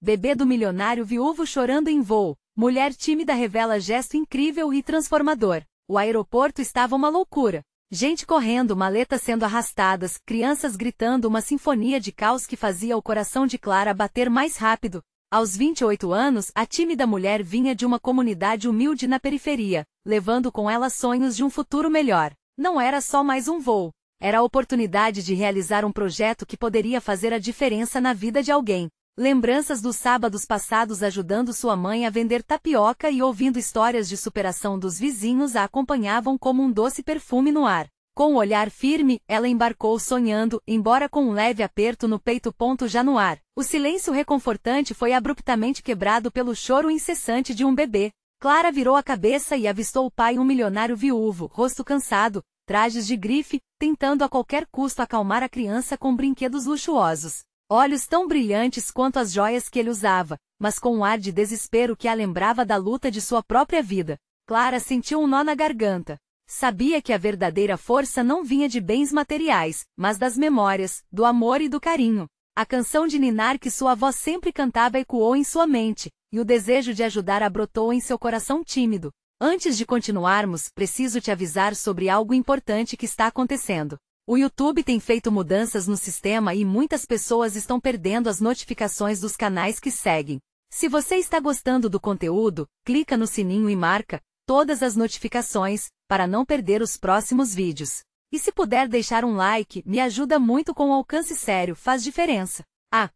Bebê do milionário viúvo chorando em voo. Mulher tímida revela gesto incrível e transformador. O aeroporto estava uma loucura. Gente correndo, maletas sendo arrastadas, crianças gritando, uma sinfonia de caos que fazia o coração de Clara bater mais rápido. Aos 28 anos, a tímida mulher vinha de uma comunidade humilde na periferia, levando com ela sonhos de um futuro melhor. Não era só mais um voo. Era a oportunidade de realizar um projeto que poderia fazer a diferença na vida de alguém. Lembranças dos sábados passados ajudando sua mãe a vender tapioca e ouvindo histórias de superação dos vizinhos a acompanhavam como um doce perfume no ar. Com o olhar firme, ela embarcou sonhando, embora com um leve aperto no peito. Já no ar. O silêncio reconfortante foi abruptamente quebrado pelo choro incessante de um bebê. Clara virou a cabeça e avistou o pai, um milionário viúvo, rosto cansado, trajes de grife, tentando a qualquer custo acalmar a criança com brinquedos luxuosos. Olhos tão brilhantes quanto as joias que ele usava, mas com um ar de desespero que a lembrava da luta de sua própria vida. Clara sentiu um nó na garganta. Sabia que a verdadeira força não vinha de bens materiais, mas das memórias, do amor e do carinho. A canção de ninar que sua avó sempre cantava ecoou em sua mente, e o desejo de ajudar brotou em seu coração tímido. Antes de continuarmos, preciso te avisar sobre algo importante que está acontecendo. O YouTube tem feito mudanças no sistema e muitas pessoas estão perdendo as notificações dos canais que seguem. Se você está gostando do conteúdo, clica no sininho e marca todas as notificações, para não perder os próximos vídeos. E se puder deixar um like, me ajuda muito com o alcance, sério, faz diferença.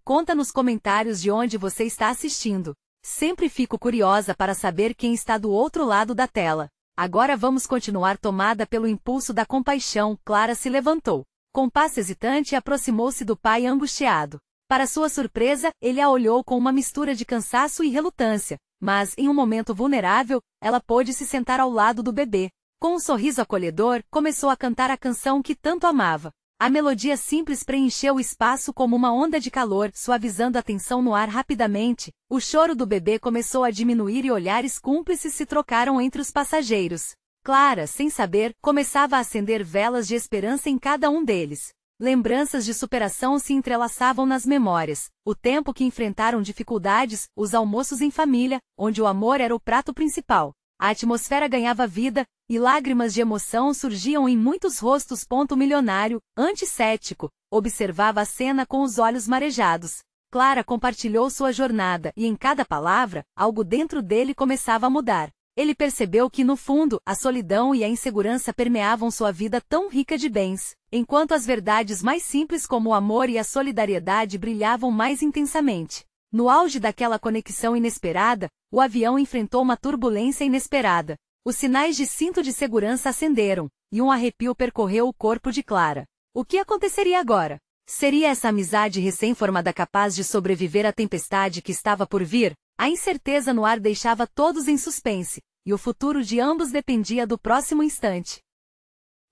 Conta nos comentários de onde você está assistindo. Sempre fico curiosa para saber quem está do outro lado da tela. Agora vamos continuar. Tomada pelo impulso da compaixão, Clara se levantou. Com passo hesitante aproximou-se do pai angustiado. Para sua surpresa, ele a olhou com uma mistura de cansaço e relutância, mas, em um momento vulnerável, ela pôde se sentar ao lado do bebê. Com um sorriso acolhedor, começou a cantar a canção que tanto amava. A melodia simples preencheu o espaço como uma onda de calor, suavizando a tensão no ar rapidamente. O choro do bebê começou a diminuir e olhares cúmplices se trocaram entre os passageiros. Clara, sem saber, começava a acender velas de esperança em cada um deles. Lembranças de superação se entrelaçavam nas memórias. O tempo que enfrentaram dificuldades, os almoços em família, onde o amor era o prato principal. A atmosfera ganhava vida, e lágrimas de emoção surgiam em muitos rostos. O milionário, anticético, observava a cena com os olhos marejados. Clara compartilhou sua jornada e em cada palavra, algo dentro dele começava a mudar. Ele percebeu que no fundo, a solidão e a insegurança permeavam sua vida tão rica de bens, enquanto as verdades mais simples como o amor e a solidariedade brilhavam mais intensamente. No auge daquela conexão inesperada, o avião enfrentou uma turbulência inesperada. Os sinais de cinto de segurança acenderam, e um arrepio percorreu o corpo de Clara. O que aconteceria agora? Seria essa amizade recém-formada capaz de sobreviver à tempestade que estava por vir? A incerteza no ar deixava todos em suspense, e o futuro de ambos dependia do próximo instante.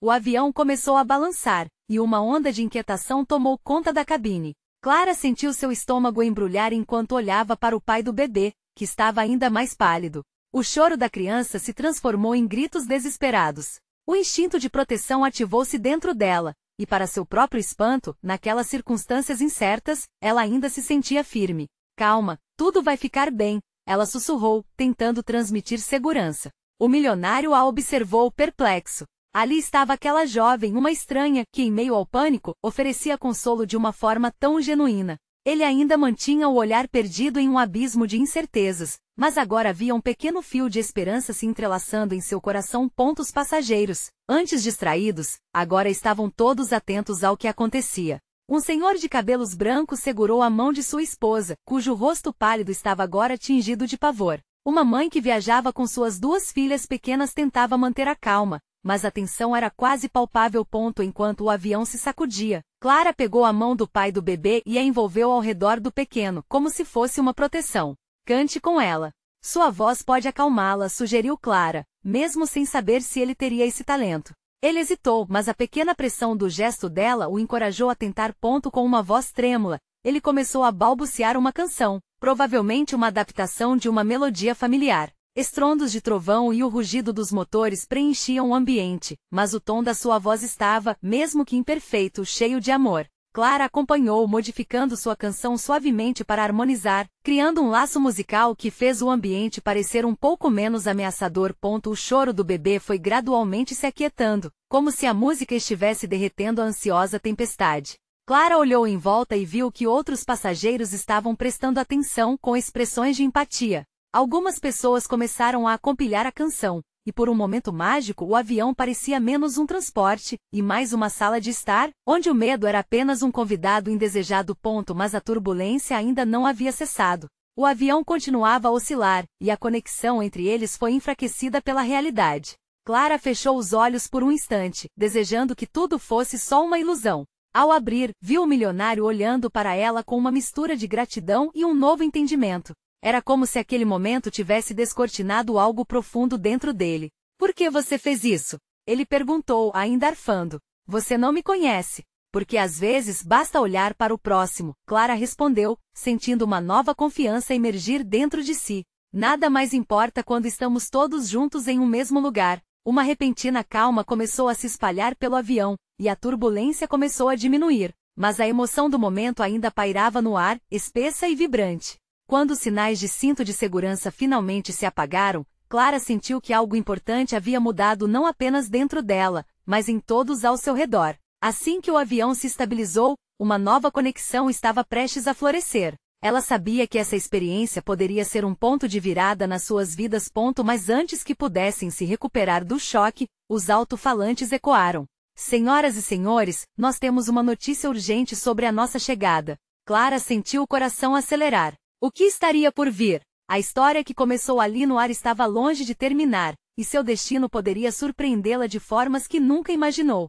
O avião começou a balançar, e uma onda de inquietação tomou conta da cabine. Clara sentiu seu estômago embrulhar enquanto olhava para o pai do bebê, que estava ainda mais pálido. O choro da criança se transformou em gritos desesperados. O instinto de proteção ativou-se dentro dela, e para seu próprio espanto, naquelas circunstâncias incertas, ela ainda se sentia firme. Calma, tudo vai ficar bem, ela sussurrou, tentando transmitir segurança. O milionário a observou perplexo. Ali estava aquela jovem, uma estranha, que em meio ao pânico, oferecia consolo de uma forma tão genuína. Ele ainda mantinha o olhar perdido em um abismo de incertezas, mas agora havia um pequeno fio de esperança se entrelaçando em seu coração. Os passageiros, antes distraídos, agora estavam todos atentos ao que acontecia. Um senhor de cabelos brancos segurou a mão de sua esposa, cujo rosto pálido estava agora tingido de pavor. Uma mãe que viajava com suas duas filhas pequenas tentava manter a calma, mas a tensão era quase palpável. Enquanto o avião se sacudia, Clara pegou a mão do pai do bebê e a envolveu ao redor do pequeno, como se fosse uma proteção. Cante com ela. Sua voz pode acalmá-la, sugeriu Clara, mesmo sem saber se ele teria esse talento. Ele hesitou, mas a pequena pressão do gesto dela o encorajou a tentar. Com uma voz trêmula, ele começou a balbuciar uma canção, provavelmente uma adaptação de uma melodia familiar. Estrondos de trovão e o rugido dos motores preenchiam o ambiente, mas o tom da sua voz estava, mesmo que imperfeito, cheio de amor. Clara acompanhou, modificando sua canção suavemente para harmonizar, criando um laço musical que fez o ambiente parecer um pouco menos ameaçador. O choro do bebê foi gradualmente se aquietando, como se a música estivesse derretendo a ansiosa tempestade. Clara olhou em volta e viu que outros passageiros estavam prestando atenção com expressões de empatia. Algumas pessoas começaram a acompanhar a canção, e por um momento mágico o avião parecia menos um transporte, e mais uma sala de estar, onde o medo era apenas um convidado indesejado. Mas a turbulência ainda não havia cessado. O avião continuava a oscilar, e a conexão entre eles foi enfraquecida pela realidade. Clara fechou os olhos por um instante, desejando que tudo fosse só uma ilusão. Ao abrir, viu o milionário olhando para ela com uma mistura de gratidão e um novo entendimento. Era como se aquele momento tivesse descortinado algo profundo dentro dele. Por que você fez isso? Ele perguntou, ainda arfando. Você não me conhece. Porque às vezes basta olhar para o próximo, Clara respondeu, sentindo uma nova confiança emergir dentro de si. Nada mais importa quando estamos todos juntos em um mesmo lugar. Uma repentina calma começou a se espalhar pelo avião, e a turbulência começou a diminuir. Mas a emoção do momento ainda pairava no ar, espessa e vibrante. Quando os sinais de cinto de segurança finalmente se apagaram, Clara sentiu que algo importante havia mudado não apenas dentro dela, mas em todos ao seu redor. Assim que o avião se estabilizou, uma nova conexão estava prestes a florescer. Ela sabia que essa experiência poderia ser um ponto de virada nas suas vidas. Mas antes que pudessem se recuperar do choque, os alto-falantes ecoaram. Senhoras e senhores, nós temos uma notícia urgente sobre a nossa chegada. Clara sentiu o coração acelerar. O que estaria por vir? A história que começou ali no ar estava longe de terminar, e seu destino poderia surpreendê-la de formas que nunca imaginou.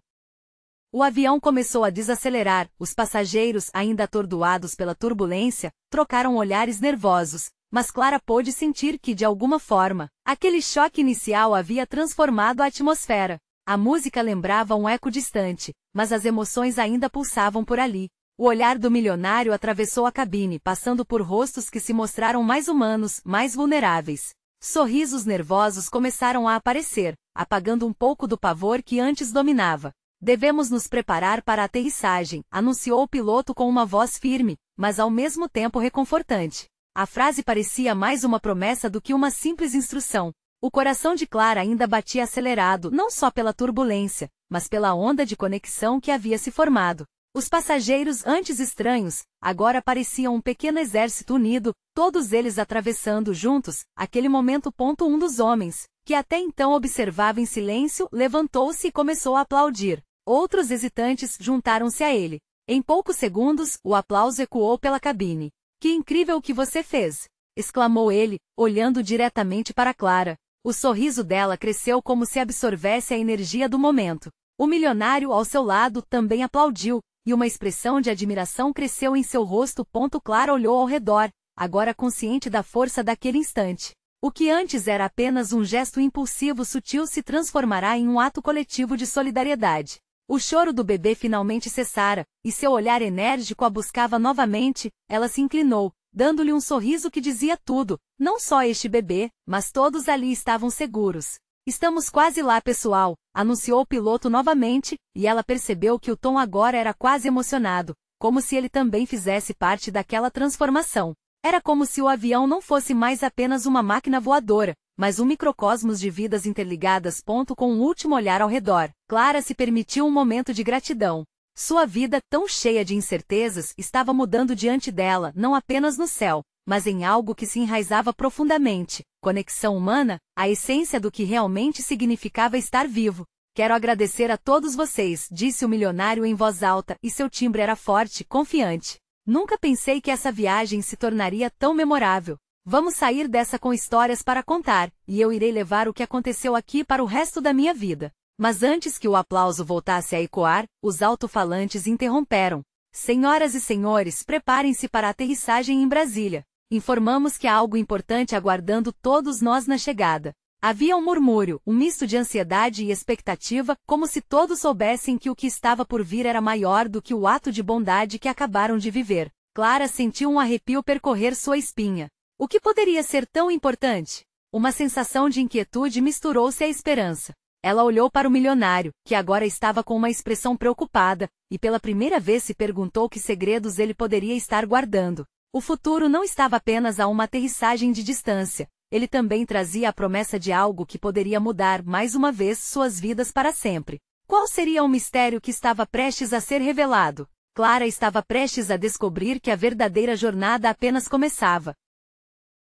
O avião começou a desacelerar, os passageiros, ainda atordoados pela turbulência, trocaram olhares nervosos, mas Clara pôde sentir que, de alguma forma, aquele choque inicial havia transformado a atmosfera. A música lembrava um eco distante, mas as emoções ainda pulsavam por ali. O olhar do milionário atravessou a cabine, passando por rostos que se mostraram mais humanos, mais vulneráveis. Sorrisos nervosos começaram a aparecer, apagando um pouco do pavor que antes dominava. Devemos nos preparar para a aterrissagem, anunciou o piloto com uma voz firme, mas ao mesmo tempo reconfortante. A frase parecia mais uma promessa do que uma simples instrução. O coração de Clara ainda batia acelerado, não só pela turbulência, mas pela onda de conexão que havia se formado. Os passageiros, antes estranhos, agora pareciam um pequeno exército unido, todos eles atravessando juntos aquele momento. Um dos homens, que até então observava em silêncio, levantou-se e começou a aplaudir. Outros hesitantes juntaram-se a ele. Em poucos segundos, o aplauso ecoou pela cabine. Que incrível o que você fez! Exclamou ele, olhando diretamente para Clara. O sorriso dela cresceu como se absorvesse a energia do momento. O milionário ao seu lado também aplaudiu, e uma expressão de admiração cresceu em seu rosto. Clara olhou ao redor, agora consciente da força daquele instante. O que antes era apenas um gesto impulsivo sutil se transformará em um ato coletivo de solidariedade. O choro do bebê finalmente cessara, e seu olhar enérgico a buscava novamente. Ela se inclinou, dando-lhe um sorriso que dizia tudo. Não só este bebê, mas todos ali estavam seguros. Estamos quase lá, pessoal, anunciou o piloto novamente, e ela percebeu que o tom agora era quase emocionado, como se ele também fizesse parte daquela transformação. Era como se o avião não fosse mais apenas uma máquina voadora, mas um microcosmos de vidas interligadas. Com um último olhar ao redor, Clara se permitiu um momento de gratidão. Sua vida, tão cheia de incertezas, estava mudando diante dela, não apenas no céu, mas em algo que se enraizava profundamente. Conexão humana, a essência do que realmente significava estar vivo. Quero agradecer a todos vocês, disse o milionário em voz alta, e seu timbre era forte, confiante. Nunca pensei que essa viagem se tornaria tão memorável. Vamos sair dessa com histórias para contar, e eu irei levar o que aconteceu aqui para o resto da minha vida. Mas antes que o aplauso voltasse a ecoar, os alto-falantes interromperam. Senhoras e senhores, preparem-se para a aterrissagem em Brasília. Informamos que há algo importante aguardando todos nós na chegada. Havia um murmúrio, um misto de ansiedade e expectativa, como se todos soubessem que o que estava por vir era maior do que o ato de bondade que acabaram de viver. Clara sentiu um arrepio percorrer sua espinha. O que poderia ser tão importante? Uma sensação de inquietude misturou-se à esperança. Ela olhou para o milionário, que agora estava com uma expressão preocupada, e pela primeira vez se perguntou que segredos ele poderia estar guardando. O futuro não estava apenas a uma aterrissagem de distância, ele também trazia a promessa de algo que poderia mudar mais uma vez suas vidas para sempre. Qual seria o mistério que estava prestes a ser revelado? Clara estava prestes a descobrir que a verdadeira jornada apenas começava.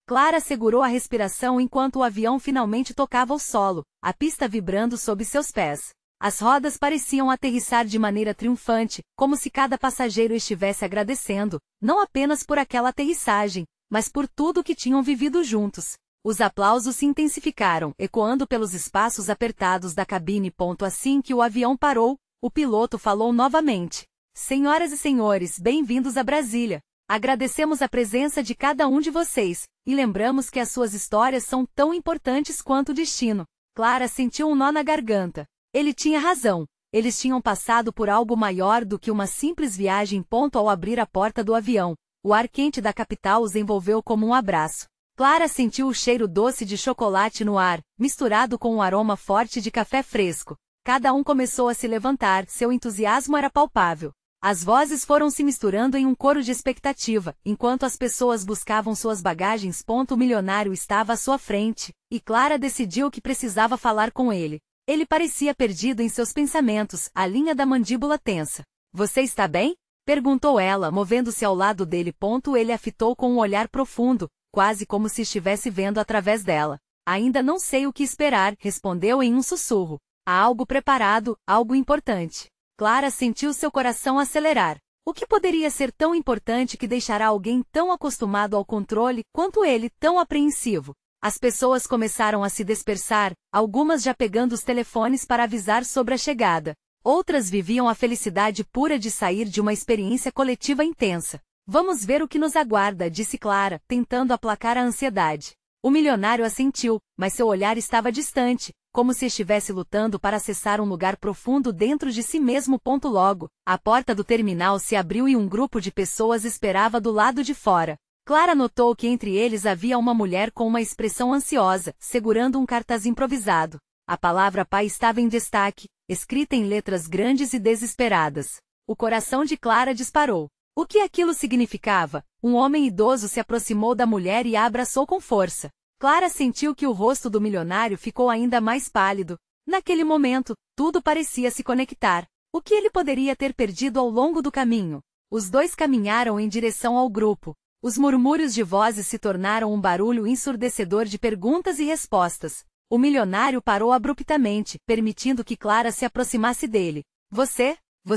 Clara segurou a respiração enquanto o avião finalmente tocava o solo, a pista vibrando sob seus pés. As rodas pareciam aterrissar de maneira triunfante, como se cada passageiro estivesse agradecendo, não apenas por aquela aterrissagem, mas por tudo que tinham vivido juntos. Os aplausos se intensificaram, ecoando pelos espaços apertados da cabine. Assim que o avião parou, o piloto falou novamente. Senhoras e senhores, bem-vindos a Brasília. Agradecemos a presença de cada um de vocês, e lembramos que as suas histórias são tão importantes quanto o destino. Clara sentiu um nó na garganta. Ele tinha razão. Eles tinham passado por algo maior do que uma simples viagem. Ao abrir a porta do avião, o ar quente da capital os envolveu como um abraço. Clara sentiu o cheiro doce de chocolate no ar, misturado com um aroma forte de café fresco. Cada um começou a se levantar, seu entusiasmo era palpável. As vozes foram se misturando em um coro de expectativa, enquanto as pessoas buscavam suas bagagens. O milionário estava à sua frente, e Clara decidiu que precisava falar com ele. Ele parecia perdido em seus pensamentos, a linha da mandíbula tensa. Você está bem? Perguntou ela, movendo-se ao lado dele. Ele a fitou com um olhar profundo, quase como se estivesse vendo através dela. Ainda não sei o que esperar, respondeu em um sussurro. Há algo preparado, algo importante. Clara sentiu seu coração acelerar. O que poderia ser tão importante que deixará alguém tão acostumado ao controle quanto ele tão apreensivo? As pessoas começaram a se dispersar, algumas já pegando os telefones para avisar sobre a chegada. Outras viviam a felicidade pura de sair de uma experiência coletiva intensa. Vamos ver o que nos aguarda, disse Clara, tentando aplacar a ansiedade. O milionário assentiu, mas seu olhar estava distante, como se estivesse lutando para acessar um lugar profundo dentro de si mesmo. Logo, a porta do terminal se abriu e um grupo de pessoas esperava do lado de fora. Clara notou que entre eles havia uma mulher com uma expressão ansiosa, segurando um cartaz improvisado. A palavra pai estava em destaque, escrita em letras grandes e desesperadas. O coração de Clara disparou. O que aquilo significava? Um homem idoso se aproximou da mulher e a abraçou com força. Clara sentiu que o rosto do milionário ficou ainda mais pálido. Naquele momento, tudo parecia se conectar. O que ele poderia ter perdido ao longo do caminho? Os dois caminharam em direção ao grupo. Os murmúrios de vozes se tornaram um barulho ensurdecedor de perguntas e respostas. O milionário parou abruptamente, permitindo que Clara se aproximasse dele. Você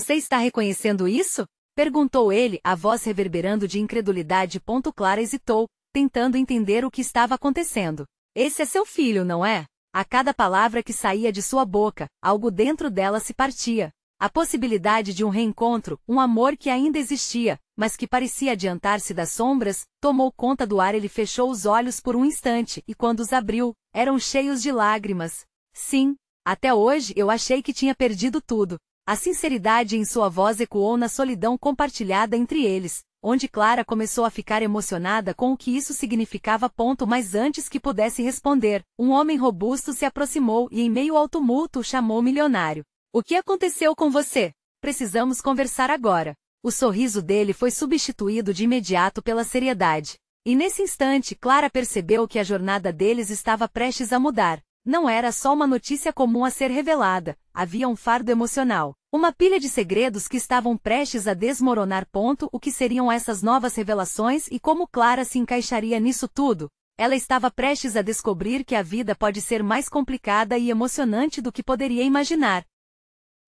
está reconhecendo isso? Perguntou ele, a voz reverberando de incredulidade. Clara hesitou, tentando entender o que estava acontecendo. Esse é seu filho, não é? A cada palavra que saía de sua boca, algo dentro dela se partia. A possibilidade de um reencontro, um amor que ainda existia, mas que parecia adiantar-se das sombras, tomou conta do ar. Ele fechou os olhos por um instante e quando os abriu, eram cheios de lágrimas. Sim, até hoje eu achei que tinha perdido tudo. A sinceridade em sua voz ecoou na solidão compartilhada entre eles, onde Clara começou a ficar emocionada com o que isso significava. Mas antes que pudesse responder, um homem robusto se aproximou e em meio ao tumulto chamou o milionário. O que aconteceu com você? Precisamos conversar agora. O sorriso dele foi substituído de imediato pela seriedade. E nesse instante Clara percebeu que a jornada deles estava prestes a mudar. Não era só uma notícia comum a ser revelada, havia um fardo emocional. Uma pilha de segredos que estavam prestes a desmoronar. O que seriam essas novas revelações e como Clara se encaixaria nisso tudo? Ela estava prestes a descobrir que a vida pode ser mais complicada e emocionante do que poderia imaginar.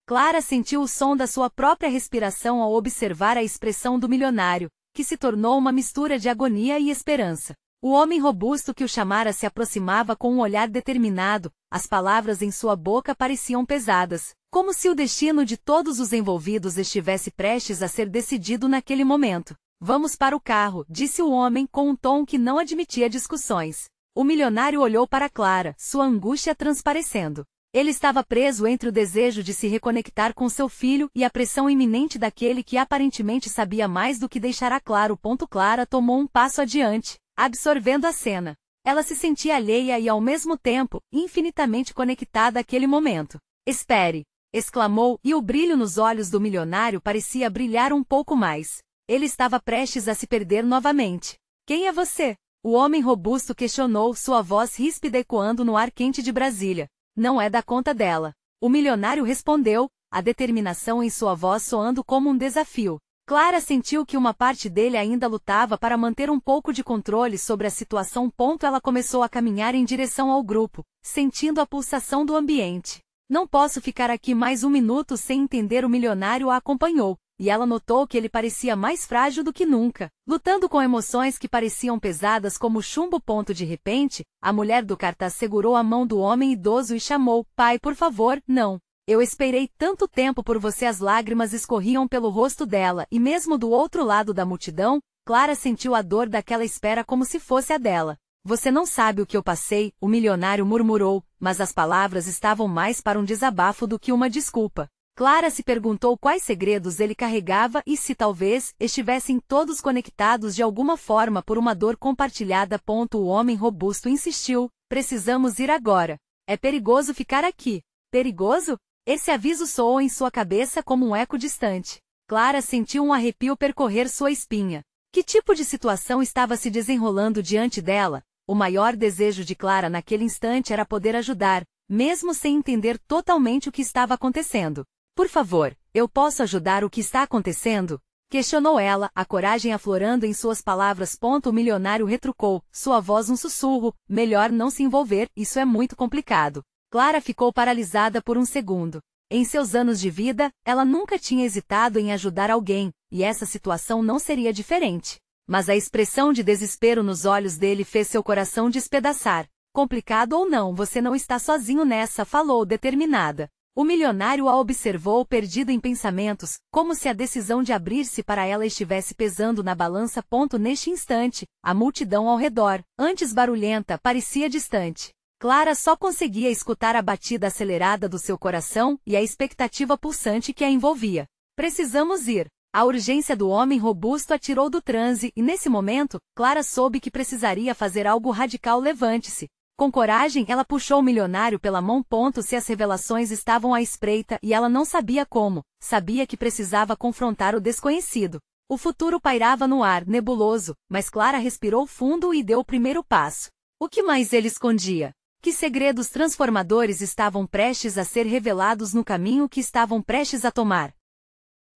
Clara sentiu o som da sua própria respiração ao observar a expressão do milionário, que se tornou uma mistura de agonia e esperança. O homem robusto que o chamara se aproximava com um olhar determinado, as palavras em sua boca pareciam pesadas, como se o destino de todos os envolvidos estivesse prestes a ser decidido naquele momento. Vamos para o carro, disse o homem com um tom que não admitia discussões. O milionário olhou para Clara, sua angústia transparecendo. Ele estava preso entre o desejo de se reconectar com seu filho e a pressão iminente daquele que aparentemente sabia mais do que deixará claro. Clara tomou um passo adiante, absorvendo a cena. Ela se sentia alheia e ao mesmo tempo, infinitamente conectada àquele momento. Espere! Exclamou, e o brilho nos olhos do milionário parecia brilhar um pouco mais. Ele estava prestes a se perder novamente. Quem é você? O homem robusto questionou, sua voz ríspida ecoando no ar quente de Brasília. Não é da conta dela. O milionário respondeu, a determinação em sua voz soando como um desafio. Clara sentiu que uma parte dele ainda lutava para manter um pouco de controle sobre a situação. Ela começou a caminhar em direção ao grupo, sentindo a pulsação do ambiente. Não posso ficar aqui mais um minuto sem entender. O milionário a acompanhou, e ela notou que ele parecia mais frágil do que nunca, lutando com emoções que pareciam pesadas como chumbo. De repente, a mulher do cartaz segurou a mão do homem idoso e chamou, pai, por favor, não. Eu esperei tanto tempo por você. As lágrimas escorriam pelo rosto dela, e mesmo do outro lado da multidão, Clara sentiu a dor daquela espera como se fosse a dela. Você não sabe o que eu passei, o milionário murmurou, mas as palavras estavam mais para um desabafo do que uma desculpa. Clara se perguntou quais segredos ele carregava e se talvez estivessem todos conectados de alguma forma por uma dor compartilhada. O homem robusto insistiu, precisamos ir agora. É perigoso ficar aqui. Perigoso? Esse aviso soou em sua cabeça como um eco distante. Clara sentiu um arrepio percorrer sua espinha. Que tipo de situação estava se desenrolando diante dela? O maior desejo de Clara naquele instante era poder ajudar, mesmo sem entender totalmente o que estava acontecendo. Por favor, eu posso ajudar. O que está acontecendo? Questionou ela, a coragem aflorando em suas palavras. O milionário retrucou, sua voz um sussurro, melhor não se envolver, isso é muito complicado. Clara ficou paralisada por um segundo. Em seus anos de vida, ela nunca tinha hesitado em ajudar alguém, e essa situação não seria diferente. Mas a expressão de desespero nos olhos dele fez seu coração despedaçar. Complicado ou não, você não está sozinho nessa, falou determinada. O milionário a observou perdido em pensamentos, como se a decisão de abrir-se para ela estivesse pesando na balança. Neste instante, a multidão ao redor, antes barulhenta, parecia distante. Clara só conseguia escutar a batida acelerada do seu coração e a expectativa pulsante que a envolvia. Precisamos ir. A urgência do homem robusto a tirou do transe e nesse momento, Clara soube que precisaria fazer algo radical. Levante-se. Com coragem, ela puxou o milionário pela mão. Se as revelações estavam à espreita e ela não sabia como, sabia que precisava confrontar o desconhecido. O futuro pairava no ar, nebuloso, mas Clara respirou fundo e deu o primeiro passo. O que mais ele escondia? Que segredos transformadores estavam prestes a ser revelados no caminho que estavam prestes a tomar?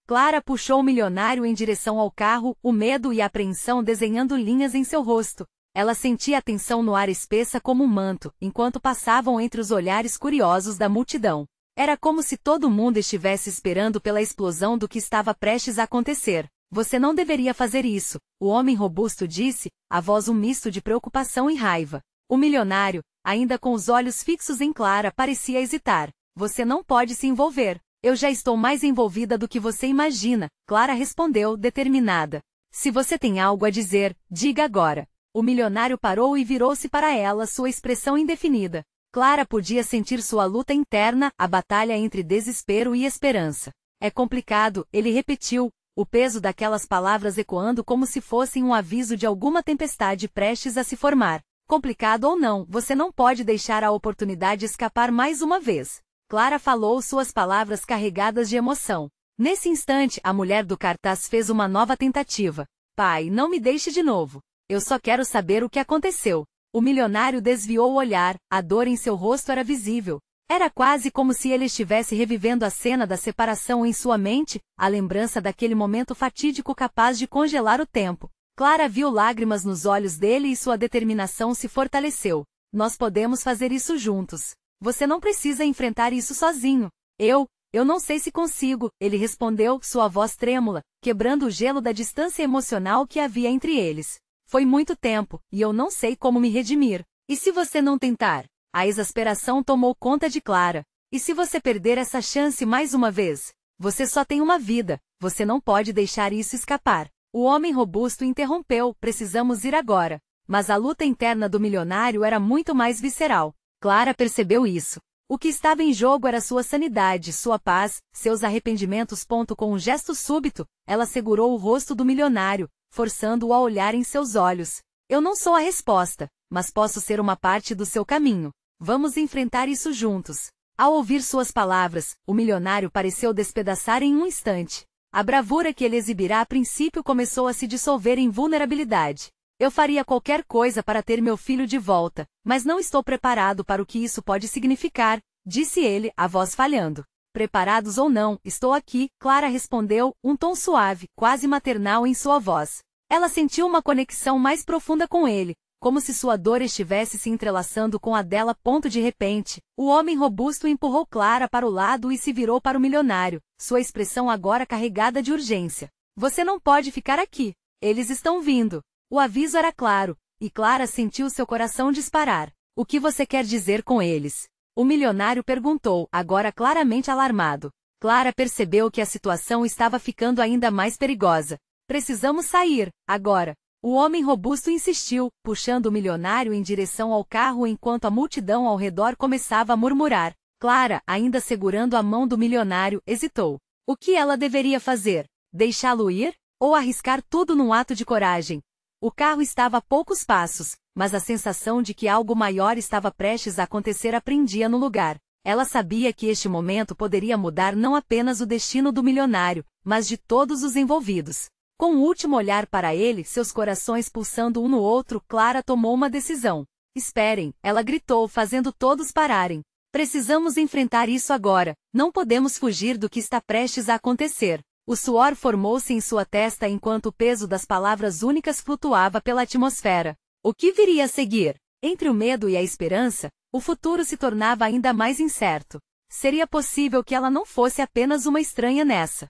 Clara puxou o milionário em direção ao carro, o medo e a apreensão desenhando linhas em seu rosto. Ela sentia a tensão no ar espessa como um manto, enquanto passavam entre os olhares curiosos da multidão. Era como se todo mundo estivesse esperando pela explosão do que estava prestes a acontecer. Você não deveria fazer isso, o homem robusto disse, a voz um misto de preocupação e raiva. O milionário, ainda com os olhos fixos em Clara, parecia hesitar. Você não pode se envolver. Eu já estou mais envolvida do que você imagina, Clara respondeu, determinada. Se você tem algo a dizer, diga agora. O milionário parou e virou-se para ela, sua expressão indefinida. Clara podia sentir sua luta interna, a batalha entre desespero e esperança. É complicado, ele repetiu, o peso daquelas palavras ecoando como se fossem um aviso de alguma tempestade prestes a se formar. Complicado ou não, você não pode deixar a oportunidade escapar mais uma vez. Clara falou suas palavras carregadas de emoção. Nesse instante, a mulher do cartaz fez uma nova tentativa. Pai, não me deixe de novo. Eu só quero saber o que aconteceu. O milionário desviou o olhar, a dor em seu rosto era visível. Era quase como se ele estivesse revivendo a cena da separação em sua mente, a lembrança daquele momento fatídico capaz de congelar o tempo. Clara viu lágrimas nos olhos dele e sua determinação se fortaleceu. Nós podemos fazer isso juntos. Você não precisa enfrentar isso sozinho. Eu não sei se consigo, ele respondeu, sua voz trêmula, quebrando o gelo da distância emocional que havia entre eles. Foi muito tempo, e eu não sei como me redimir. E se você não tentar? A exasperação tomou conta de Clara. E se você perder essa chance mais uma vez? Você só tem uma vida, você não pode deixar isso escapar. O homem robusto interrompeu, precisamos ir agora. Mas a luta interna do milionário era muito mais visceral. Clara percebeu isso. O que estava em jogo era sua sanidade, sua paz, seus arrependimentos. Com um gesto súbito, ela segurou o rosto do milionário, forçando-o a olhar em seus olhos. Eu não sou a resposta, mas posso ser uma parte do seu caminho. Vamos enfrentar isso juntos. Ao ouvir suas palavras, o milionário pareceu despedaçar em um instante. A bravura que ele exibirá a princípio começou a se dissolver em vulnerabilidade. Eu faria qualquer coisa para ter meu filho de volta, mas não estou preparado para o que isso pode significar, disse ele, a voz falhando. Preparados ou não, estou aqui, Clara respondeu, um tom suave, quase maternal em sua voz. Ela sentiu uma conexão mais profunda com ele, como se sua dor estivesse se entrelaçando com a dela. De repente, o homem robusto empurrou Clara para o lado e se virou para o milionário, sua expressão agora carregada de urgência. Você não pode ficar aqui. Eles estão vindo. O aviso era claro, e Clara sentiu seu coração disparar. O que você quer dizer com eles? O milionário perguntou, agora claramente alarmado. Clara percebeu que a situação estava ficando ainda mais perigosa. Precisamos sair, agora. O homem robusto insistiu, puxando o milionário em direção ao carro enquanto a multidão ao redor começava a murmurar. Clara, ainda segurando a mão do milionário, hesitou. O que ela deveria fazer? Deixá-lo ir? Ou arriscar tudo num ato de coragem? O carro estava a poucos passos, mas a sensação de que algo maior estava prestes a acontecer a prendia no lugar. Ela sabia que este momento poderia mudar não apenas o destino do milionário, mas de todos os envolvidos. Com um último olhar para ele, seus corações pulsando um no outro, Clara tomou uma decisão. Esperem, ela gritou, fazendo todos pararem. Precisamos enfrentar isso agora, não podemos fugir do que está prestes a acontecer. O suor formou-se em sua testa enquanto o peso das palavras únicas flutuava pela atmosfera. O que viria a seguir? Entre o medo e a esperança, o futuro se tornava ainda mais incerto. Seria possível que ela não fosse apenas uma estranha nessa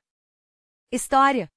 história.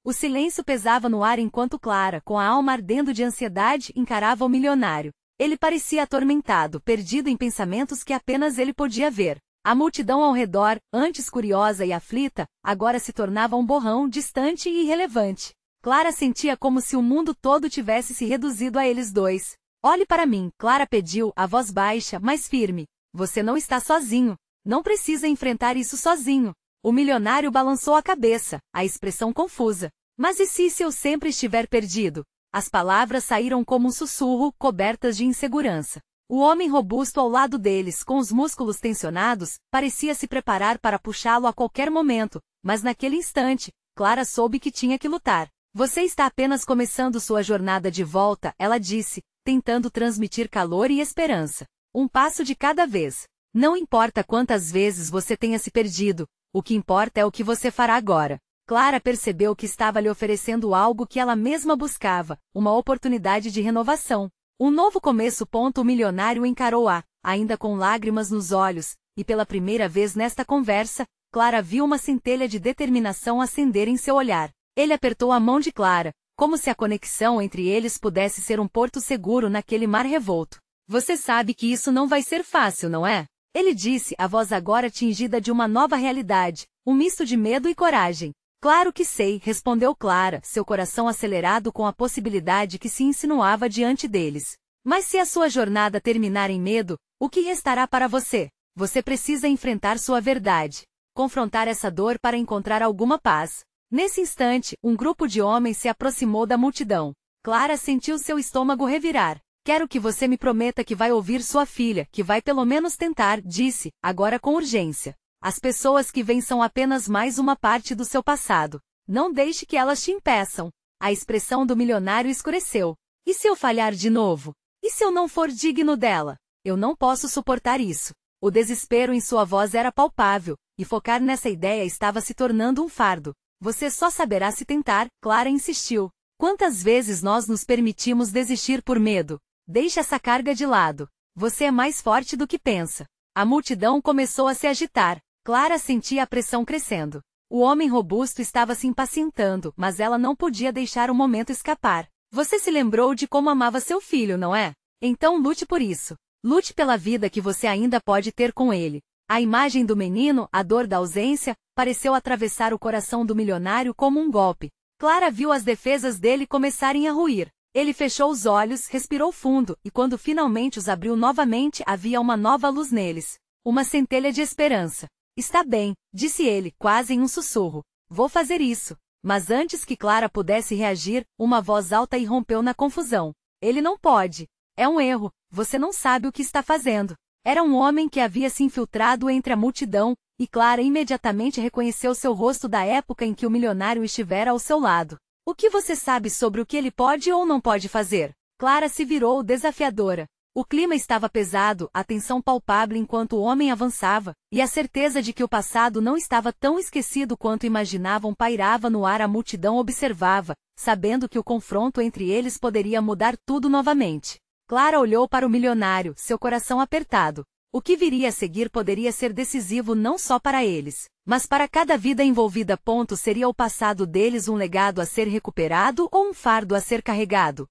O silêncio pesava no ar enquanto Clara, com a alma ardendo de ansiedade, encarava o milionário. Ele parecia atormentado, perdido em pensamentos que apenas ele podia ver. A multidão ao redor, antes curiosa e aflita, agora se tornava um borrão distante e irrelevante. Clara sentia como se o mundo todo tivesse se reduzido a eles dois. Olhe para mim, Clara pediu, a voz baixa, mas firme. Você não está sozinho. Não precisa enfrentar isso sozinho. O milionário balançou a cabeça, a expressão confusa. Mas e se eu sempre estiver perdido? As palavras saíram como um sussurro, cobertas de insegurança. O homem robusto ao lado deles, com os músculos tensionados, parecia se preparar para puxá-lo a qualquer momento, mas naquele instante, Clara soube que tinha que lutar. Você está apenas começando sua jornada de volta, ela disse, tentando transmitir calor e esperança. Um passo de cada vez. Não importa quantas vezes você tenha se perdido, o que importa é o que você fará agora. Clara percebeu que estava lhe oferecendo algo que ela mesma buscava, uma oportunidade de renovação. Um novo começo. O milionário encarou-a, ainda com lágrimas nos olhos, e pela primeira vez nesta conversa, Clara viu uma centelha de determinação acender em seu olhar. Ele apertou a mão de Clara, como se a conexão entre eles pudesse ser um porto seguro naquele mar revolto. Você sabe que isso não vai ser fácil, não é? Ele disse, a voz agora tingida de uma nova realidade, um misto de medo e coragem. Claro que sei, respondeu Clara, seu coração acelerado com a possibilidade que se insinuava diante deles. Mas se a sua jornada terminar em medo, o que restará para você? Você precisa enfrentar sua verdade. Confrontar essa dor para encontrar alguma paz. Nesse instante, um grupo de homens se aproximou da multidão. Clara sentiu seu estômago revirar. Quero que você me prometa que vai ouvir sua filha, que vai pelo menos tentar, disse, agora com urgência. As pessoas que vêm são apenas mais uma parte do seu passado. Não deixe que elas te impeçam. A expressão do milionário escureceu. E se eu falhar de novo? E se eu não for digno dela? Eu não posso suportar isso. O desespero em sua voz era palpável, e focar nessa ideia estava se tornando um fardo. Você só saberá se tentar, Clara insistiu. Quantas vezes nós nos permitimos desistir por medo? Deixe essa carga de lado. Você é mais forte do que pensa. A multidão começou a se agitar. Clara sentia a pressão crescendo. O homem robusto estava se impacientando, mas ela não podia deixar o momento escapar. Você se lembrou de como amava seu filho, não é? Então lute por isso. Lute pela vida que você ainda pode ter com ele. A imagem do menino, a dor da ausência, pareceu atravessar o coração do milionário como um golpe. Clara viu as defesas dele começarem a ruir. Ele fechou os olhos, respirou fundo, e quando finalmente os abriu novamente, havia uma nova luz neles. Uma centelha de esperança. Está bem, disse ele, quase em um sussurro. Vou fazer isso. Mas antes que Clara pudesse reagir, uma voz alta irrompeu na confusão. Ele não pode. É um erro, você não sabe o que está fazendo. Era um homem que havia se infiltrado entre a multidão, e Clara imediatamente reconheceu seu rosto da época em que o milionário estivera ao seu lado. O que você sabe sobre o que ele pode ou não pode fazer? Clara se virou desafiadora. O clima estava pesado, a tensão palpável enquanto o homem avançava, e a certeza de que o passado não estava tão esquecido quanto imaginavam pairava no ar. A multidão observava, sabendo que o confronto entre eles poderia mudar tudo novamente. Clara olhou para o milionário, seu coração apertado. O que viria a seguir poderia ser decisivo não só para eles, mas para cada vida envolvida. Seria o passado deles um legado a ser recuperado ou um fardo a ser carregado?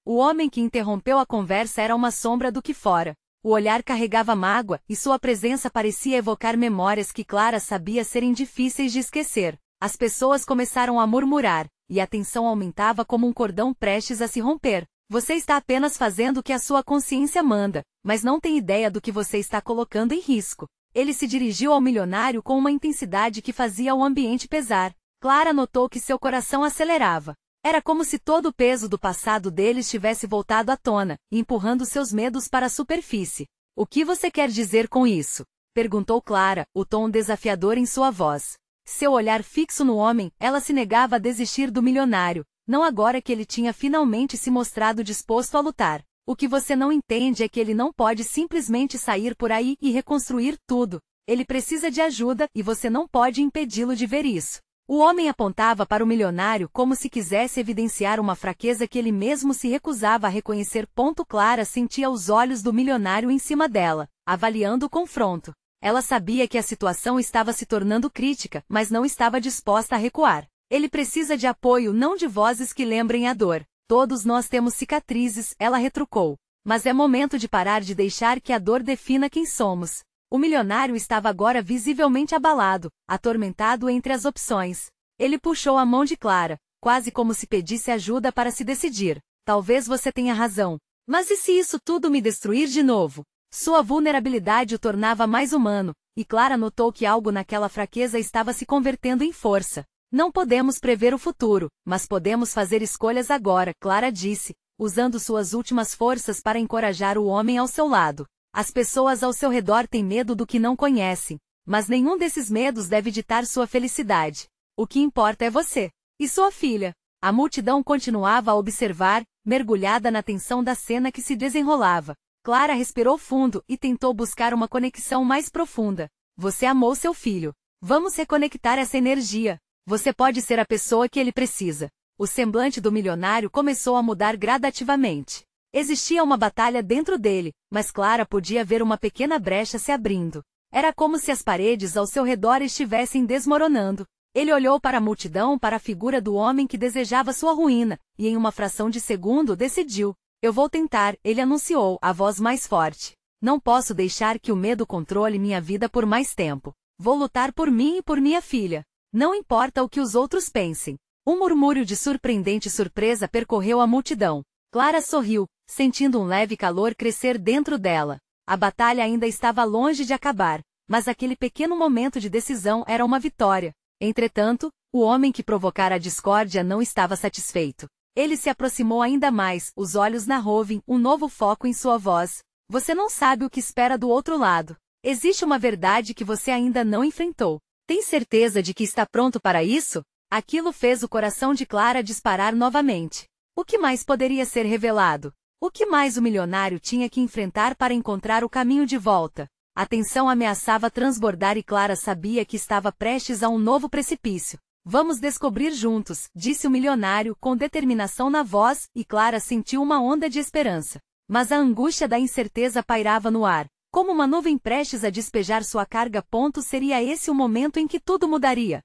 O homem que interrompeu a conversa era uma sombra do que fora. O olhar carregava mágoa, e sua presença parecia evocar memórias que Clara sabia serem difíceis de esquecer. As pessoas começaram a murmurar, e a tensão aumentava como um cordão prestes a se romper. Você está apenas fazendo o que a sua consciência manda, mas não tem ideia do que você está colocando em risco. Ele se dirigiu ao milionário com uma intensidade que fazia o ambiente pesar. Clara notou que seu coração acelerava. Era como se todo o peso do passado deles tivesse voltado à tona, empurrando seus medos para a superfície. O que você quer dizer com isso? Perguntou Clara, o tom desafiador em sua voz. Seu olhar fixo no homem, ela se negava a desistir do milionário, não agora que ele tinha finalmente se mostrado disposto a lutar. O que você não entende é que ele não pode simplesmente sair por aí e reconstruir tudo. Ele precisa de ajuda, e você não pode impedi-lo de ver isso. O homem apontava para o milionário como se quisesse evidenciar uma fraqueza que ele mesmo se recusava a reconhecer. Clara sentia os olhos do milionário em cima dela, avaliando o confronto. Ela sabia que a situação estava se tornando crítica, mas não estava disposta a recuar. Ele precisa de apoio, não de vozes que lembrem a dor. Todos nós temos cicatrizes, ela retrucou. Mas é momento de parar de deixar que a dor defina quem somos. O milionário estava agora visivelmente abalado, atormentado entre as opções. Ele puxou a mão de Clara, quase como se pedisse ajuda para se decidir. Talvez você tenha razão. Mas e se isso tudo me destruir de novo? Sua vulnerabilidade o tornava mais humano, e Clara notou que algo naquela fraqueza estava se convertendo em força. Não podemos prever o futuro, mas podemos fazer escolhas agora, Clara disse, usando suas últimas forças para encorajar o homem ao seu lado. As pessoas ao seu redor têm medo do que não conhecem, mas nenhum desses medos deve ditar sua felicidade. O que importa é você e sua filha. A multidão continuava a observar, mergulhada na tensão da cena que se desenrolava. Clara respirou fundo e tentou buscar uma conexão mais profunda. Você amou seu filho. Vamos reconectar essa energia. Você pode ser a pessoa que ele precisa. O semblante do milionário começou a mudar gradativamente. Existia uma batalha dentro dele, mas Clara podia ver uma pequena brecha se abrindo. Era como se as paredes ao seu redor estivessem desmoronando. Ele olhou para a multidão, para a figura do homem que desejava sua ruína, e em uma fração de segundo decidiu. Eu vou tentar, ele anunciou, a voz mais forte. Não posso deixar que o medo controle minha vida por mais tempo. Vou lutar por mim e por minha filha. Não importa o que os outros pensem. Um murmúrio de surpreendente surpresa percorreu a multidão. Clara sorriu, sentindo um leve calor crescer dentro dela. A batalha ainda estava longe de acabar, mas aquele pequeno momento de decisão era uma vitória. Entretanto, o homem que provocara a discórdia não estava satisfeito. Ele se aproximou ainda mais, os olhos na Robin, um novo foco em sua voz. Você não sabe o que espera do outro lado. Existe uma verdade que você ainda não enfrentou. Tem certeza de que está pronto para isso? Aquilo fez o coração de Clara disparar novamente. O que mais poderia ser revelado? O que mais o milionário tinha que enfrentar para encontrar o caminho de volta? A tensão ameaçava transbordar e Clara sabia que estava prestes a um novo precipício. Vamos descobrir juntos, disse o milionário com determinação na voz, e Clara sentiu uma onda de esperança. Mas a angústia da incerteza pairava no ar, como uma nuvem prestes a despejar sua carga. Seria esse o momento em que tudo mudaria?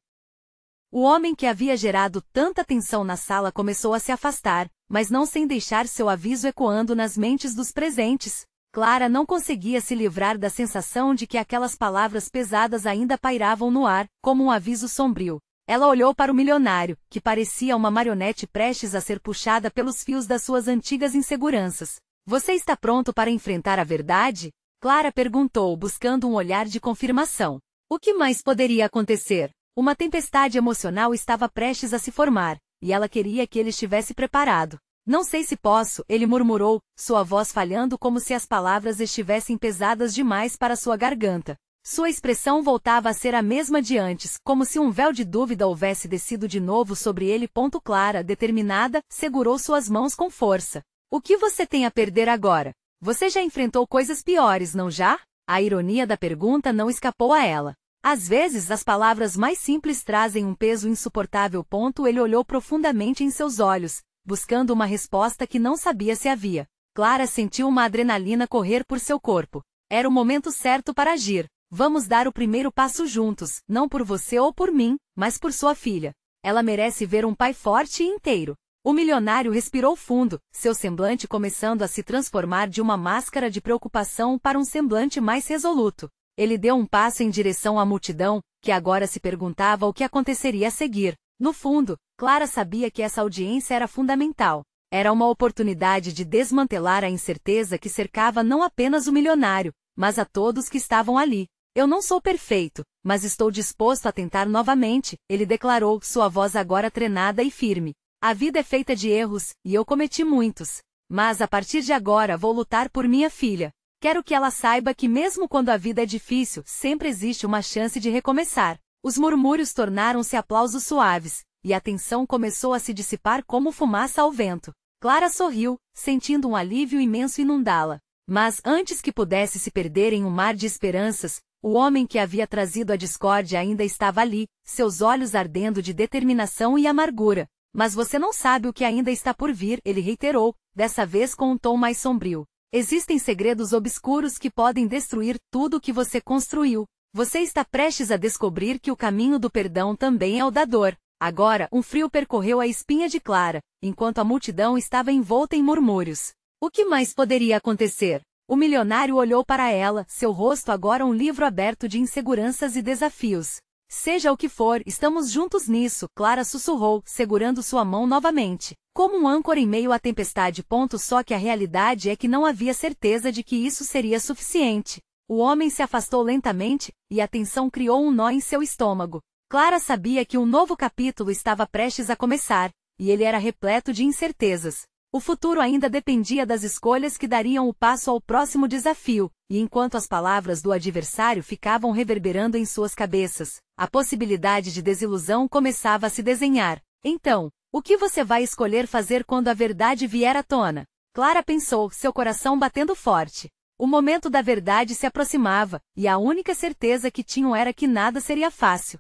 O homem que havia gerado tanta tensão na sala começou a se afastar, mas não sem deixar seu aviso ecoando nas mentes dos presentes. Clara não conseguia se livrar da sensação de que aquelas palavras pesadas ainda pairavam no ar, como um aviso sombrio. Ela olhou para o milionário, que parecia uma marionete prestes a ser puxada pelos fios das suas antigas inseguranças. Você está pronto para enfrentar a verdade? Clara perguntou, buscando um olhar de confirmação. O que mais poderia acontecer? Uma tempestade emocional estava prestes a se formar, e ela queria que ele estivesse preparado. Não sei se posso, ele murmurou, sua voz falhando como se as palavras estivessem pesadas demais para sua garganta. Sua expressão voltava a ser a mesma de antes, como se um véu de dúvida houvesse descido de novo sobre ele. Clara, determinada, segurou suas mãos com força. O que você tem a perder agora? Você já enfrentou coisas piores, não já? A ironia da pergunta não escapou a ela. Às vezes as palavras mais simples trazem um peso insuportável. Ele olhou profundamente em seus olhos, buscando uma resposta que não sabia se havia. Clara sentiu uma adrenalina correr por seu corpo. Era o momento certo para agir. Vamos dar o primeiro passo juntos, não por você ou por mim, mas por sua filha. Ela merece ver um pai forte e inteiro. O milionário respirou fundo, seu semblante começando a se transformar de uma máscara de preocupação para um semblante mais resoluto. Ele deu um passo em direção à multidão, que agora se perguntava o que aconteceria a seguir. No fundo, Clara sabia que essa audiência era fundamental. Era uma oportunidade de desmantelar a incerteza que cercava não apenas o milionário, mas a todos que estavam ali. Eu não sou perfeito, mas estou disposto a tentar novamente, ele declarou, sua voz agora treinada e firme. A vida é feita de erros, e eu cometi muitos. Mas a partir de agora vou lutar por minha filha. Quero que ela saiba que mesmo quando a vida é difícil, sempre existe uma chance de recomeçar. Os murmúrios tornaram-se aplausos suaves, e a tensão começou a se dissipar como fumaça ao vento. Clara sorriu, sentindo um alívio imenso inundá-la. Mas antes que pudesse se perder em um mar de esperanças, o homem que havia trazido a discórdia ainda estava ali, seus olhos ardendo de determinação e amargura. Mas você não sabe o que ainda está por vir, ele reiterou, dessa vez com um tom mais sombrio. Existem segredos obscuros que podem destruir tudo o que você construiu. Você está prestes a descobrir que o caminho do perdão também é o da dor. Agora, um frio percorreu a espinha de Clara, enquanto a multidão estava envolta em murmúrios. O que mais poderia acontecer? O milionário olhou para ela, seu rosto agora um livro aberto de inseguranças e desafios. Seja o que for, estamos juntos nisso, Clara sussurrou, segurando sua mão novamente. Como um âncora em meio à tempestade. Só que a realidade é que não havia certeza de que isso seria suficiente. O homem se afastou lentamente, e a tensão criou um nó em seu estômago. Clara sabia que um novo capítulo estava prestes a começar, e ele era repleto de incertezas. O futuro ainda dependia das escolhas que dariam o passo ao próximo desafio, e enquanto as palavras do adversário ficavam reverberando em suas cabeças, a possibilidade de desilusão começava a se desenhar. Então, o que você vai escolher fazer quando a verdade vier à tona? Clara pensou, seu coração batendo forte. O momento da verdade se aproximava, e a única certeza que tinham era que nada seria fácil.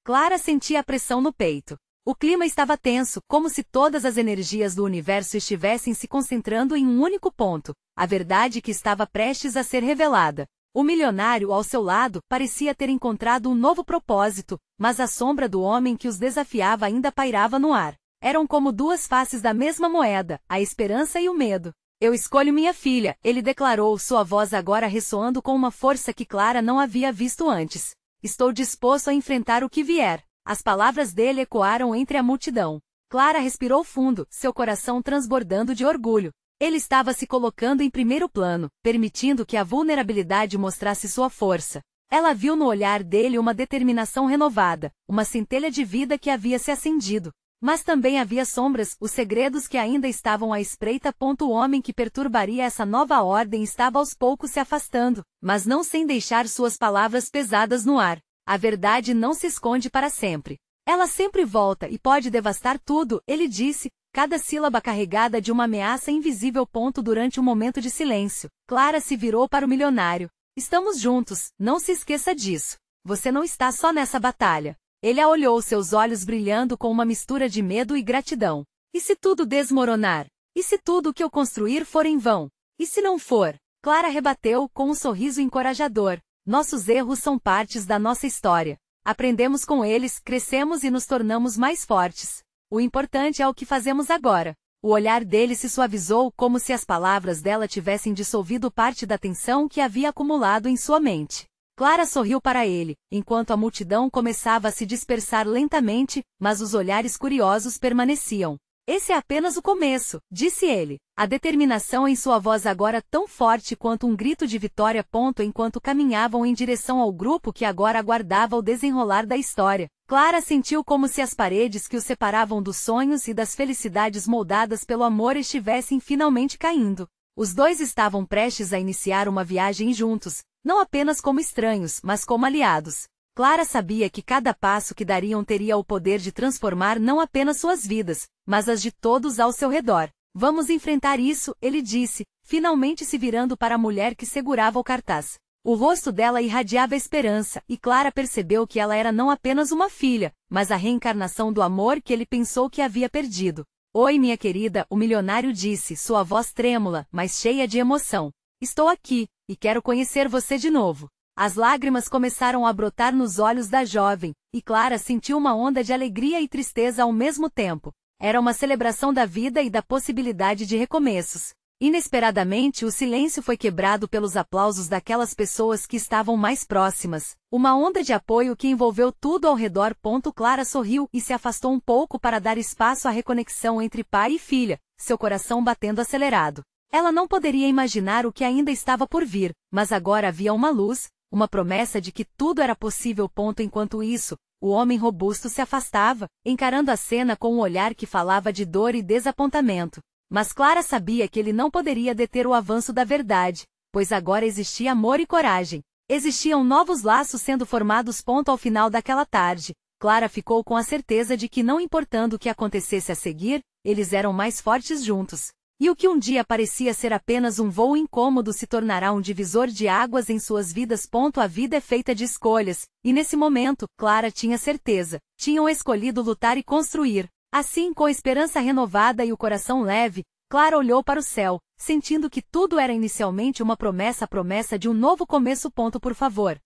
Clara sentia a pressão no peito. O clima estava tenso, como se todas as energias do universo estivessem se concentrando em um único ponto, a verdade que estava prestes a ser revelada. O milionário ao seu lado parecia ter encontrado um novo propósito, mas a sombra do homem que os desafiava ainda pairava no ar. Eram como duas faces da mesma moeda, a esperança e o medo. Eu escolho minha filha, ele declarou, sua voz agora ressoando com uma força que Clara não havia visto antes. Estou disposto a enfrentar o que vier. As palavras dele ecoaram entre a multidão. Clara respirou fundo, seu coração transbordando de orgulho. Ele estava se colocando em primeiro plano, permitindo que a vulnerabilidade mostrasse sua força. Ela viu no olhar dele uma determinação renovada, uma centelha de vida que havia se acendido. Mas também havia sombras, os segredos que ainda estavam à espreita. O homem que perturbaria essa nova ordem estava aos poucos se afastando, mas não sem deixar suas palavras pesadas no ar. A verdade não se esconde para sempre. Ela sempre volta e pode devastar tudo, ele disse, cada sílaba carregada de uma ameaça invisível. Durante um momento de silêncio, Clara se virou para o milionário. Estamos juntos, não se esqueça disso. Você não está só nessa batalha. Ele a olhou, seus olhos brilhando com uma mistura de medo e gratidão. E se tudo desmoronar? E se tudo o que eu construir for em vão? E se não for? Clara rebateu com um sorriso encorajador. Nossos erros são partes da nossa história. Aprendemos com eles, crescemos e nos tornamos mais fortes. O importante é o que fazemos agora. O olhar dele se suavizou como se as palavras dela tivessem dissolvido parte da tensão que havia acumulado em sua mente. Clara sorriu para ele, enquanto a multidão começava a se dispersar lentamente, mas os olhares curiosos permaneciam. Esse é apenas o começo, disse ele, a determinação em sua voz agora tão forte quanto um grito de vitória. Enquanto caminhavam em direção ao grupo que agora aguardava o desenrolar da história, Clara sentiu como se as paredes que o separavam dos sonhos e das felicidades moldadas pelo amor estivessem finalmente caindo. Os dois estavam prestes a iniciar uma viagem juntos, não apenas como estranhos, mas como aliados. Clara sabia que cada passo que dariam teria o poder de transformar não apenas suas vidas, mas as de todos ao seu redor. Vamos enfrentar isso, ele disse, finalmente se virando para a mulher que segurava o cartaz. O rosto dela irradiava esperança, e Clara percebeu que ela era não apenas uma filha, mas a reencarnação do amor que ele pensou que havia perdido. Oi, minha querida, o milionário disse, sua voz trêmula, mas cheia de emoção. Estou aqui, e quero conhecer você de novo. As lágrimas começaram a brotar nos olhos da jovem, e Clara sentiu uma onda de alegria e tristeza ao mesmo tempo. Era uma celebração da vida e da possibilidade de recomeços. Inesperadamente, o silêncio foi quebrado pelos aplausos daquelas pessoas que estavam mais próximas. Uma onda de apoio que envolveu tudo ao redor. Clara sorriu e se afastou um pouco para dar espaço à reconexão entre pai e filha, seu coração batendo acelerado. Ela não poderia imaginar o que ainda estava por vir, mas agora havia uma luz, uma promessa de que tudo era possível. Enquanto isso, o homem robusto se afastava, encarando a cena com um olhar que falava de dor e desapontamento. Mas Clara sabia que ele não poderia deter o avanço da verdade, pois agora existia amor e coragem. Existiam novos laços sendo formados. Ao final daquela tarde, Clara ficou com a certeza de que, não importando o que acontecesse a seguir, eles eram mais fortes juntos. E o que um dia parecia ser apenas um voo incômodo se tornará um divisor de águas em suas vidas. A vida é feita de escolhas, e nesse momento, Clara tinha certeza. Tinham escolhido lutar e construir. Assim, com a esperança renovada e o coração leve, Clara olhou para o céu, sentindo que tudo era inicialmente uma promessa, a promessa de um novo começo. Por favor,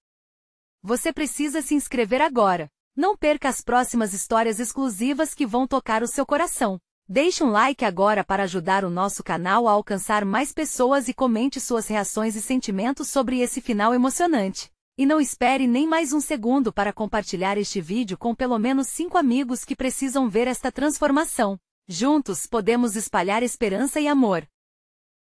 você precisa se inscrever agora. Não perca as próximas histórias exclusivas que vão tocar o seu coração. Deixe um like agora para ajudar o nosso canal a alcançar mais pessoas e comente suas reações e sentimentos sobre esse final emocionante. E não espere nem mais um segundo para compartilhar este vídeo com pelo menos 5 amigos que precisam ver esta transformação. Juntos podemos espalhar esperança e amor.